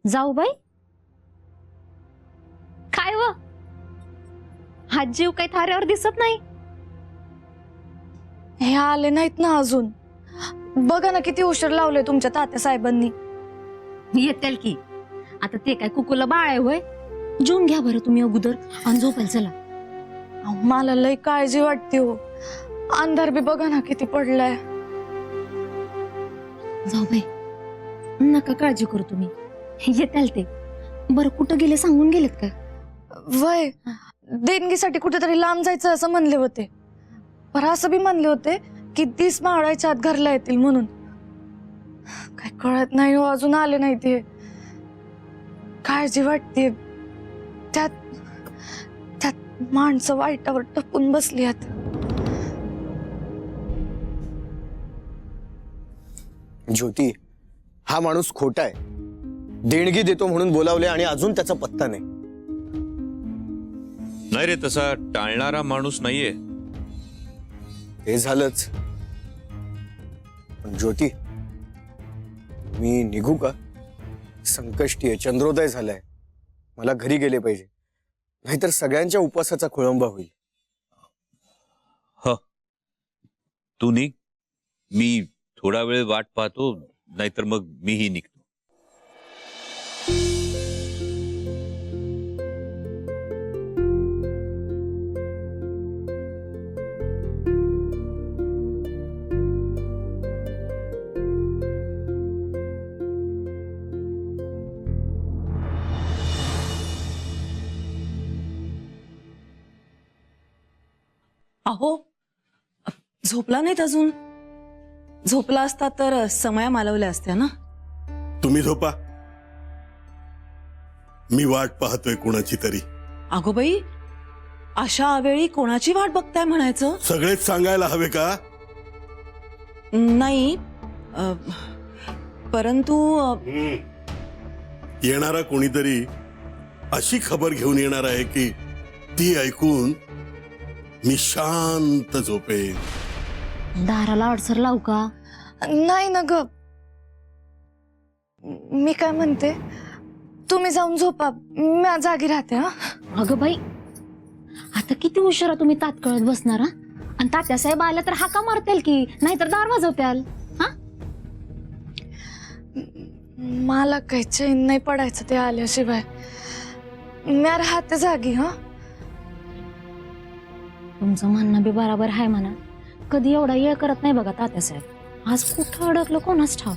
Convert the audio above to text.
जाऊ बाई, काय व हा जीव काही थाऱ्यावर दिसत नाही. हे आले नाहीत ना अजून. बघा ना किती उशीर लावले तुमच्या तात्या साहेबांनी. येतील की. आता ते काय कुकुला बाळ आहे होय. जेवून घ्या बरं तुम्ही अगोदर आणि झोपायला चला. मला लय काळजी वाटते हो. अंधार बी बघा ना किती पडलाय. जाऊ बाई, नका काळजी करू तुम्ही. येतील ते. बरं कुठं गेले सांगून गेलेत का? वय देणगीसाठी कुठेतरी लांब जायचं असं म्हणले होते. पर असं बी म्हणले होते की 30 मावळाच्या आत घरला येतील म्हणून. काय कळत नाही हो, अजून आले नाही ते. काळजी वाटते. त्यात त्यात माणसं वाईटावर टपून बसली आहेत. ज्योती, हा माणूस खोटा आहे. देणगी देतो म्हणून बोलावले आणि अजून त्याचा पत्ता नाही. नाही रे, तसा टाळणारा माणूस नाहीये. ते झालंच. पण ज्योती, मी निघू का? संकष्टी आहे, चंद्रोदय झालाय. मला घरी गेले पाहिजे, नाहीतर सगळ्यांच्या उपवासाचा खोळंबा होईल. तू निघ, मी थोडा वेळ वाट पाहतो, नाहीतर मग मीही निघतो. अहो, झोपला नाहीत अजून. झोपला असता तर समया मालवल्या असत्या ना. तुम्ही झोपा, मी वाट पाहतोय कोणाची तरी. अगो बाई, अशा अवेळी कोणाची वाट बघताय म्हणायचं? सगळेच सांगायला हवे का? नाही, परंतु येणारा कोणीतरी अशी खबर घेऊन येणार आहे की ती ऐकून मी शांत झोपेन. दाराला अडसर लावू का? नाही ना ग. मी काय म्हणते, तुम्ही जाऊन झोपा, मी जागी राहते. हा अगं बाई, आता किती उशिरा तुम्ही तात्कळत बसणार? आणि तात्या साहेब आल्या तर हाका मारतील की, नाहीतर दार वाजवत्याल. हा, मला काही चैन नाही पडायचं ते आल्याशिवाय. मी राहते जागी. हा, तुमचं म्हणणं बी बराबर आहे म्हणा. कधी एवढा येळ करत नाही बघा तात्या साहेब. आज कुठं अडकलं कोणाच ठाव.